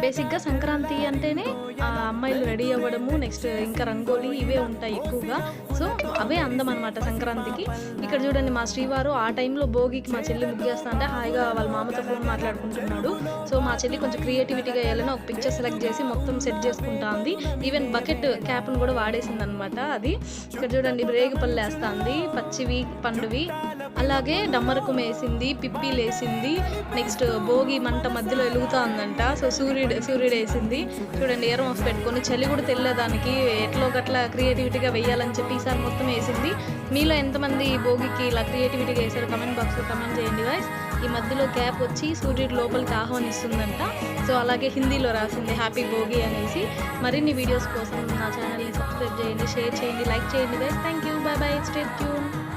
బేసిక్‌గా సంక్రాంతి అంటేనే అమ్మాయిలు రెడీ అవ్వడము, నెక్స్ట్ ఇంకా రంగోలి ఇవే ఉంటాయి ఎక్కువగా. సో, అవే అందం అనమాట సంక్రాంతికి. ఇక్కడ చూడండి మా శ్రీవారు ఆ టైంలో భోగికి మా చెల్లి ముగ్గేస్తా అంటే హాయిగా వాళ్ళ మామతో ఫోన్ మాట్లాడుకుంటున్నాడు. సో, మా చెల్లి కొంచెం క్రియేటివిటీగా ఎయాలని ఒక పిక్చర్ సెలెక్ట్ చేసి మొత్తం సెట్ చేసుకుంటా ఉంది. ఈవెన్ బకెట్ క్యాప్‌ని కూడా వాడేసిందనమాట అది. ఇక్కడ చూడండి రేగిపళ్ళేస్తాంది, పచ్చివి, పండువి. అలాగే డమ్మరకమేసింది, పిప్పీలేసింది. నెక్స్ట్ భోగి మంట మధ్యలో ఎలుగుతా ఉందంట. సో, సూర్యుడేసింది. చూడండి ఇయర్ మఫ్స్ పెట్టుకొని చలి కూడా తెల్లేదానికి ఎట్లో గట్లా క్రియేటివిటీగా వెయ్యాలని చెప్పి ఈసారి మొత్తం వేసింది. మీలో ఎంతమంది భోగికి ఇలా క్రియేటివిటీగా వేసారో కమెంట్ బాక్స్‌లో కమెంట్ చేయండి గాయ్స్. ఈ మధ్యలో క్యాప్ వచ్చి సూర్యుడు లోపలికి ఆహ్వానిస్తుందంట. సో, అలాగే హిందీలో రాసింది హ్యాపీ భోగి అనేసి. మరిన్ని వీడియోస్ కోసం నా ఛానల్‌ని సబ్స్క్రైబ్ చేయండి, షేర్ చేయండి, లైక్ చేయండి guys. Thank you. By by. Stay tune.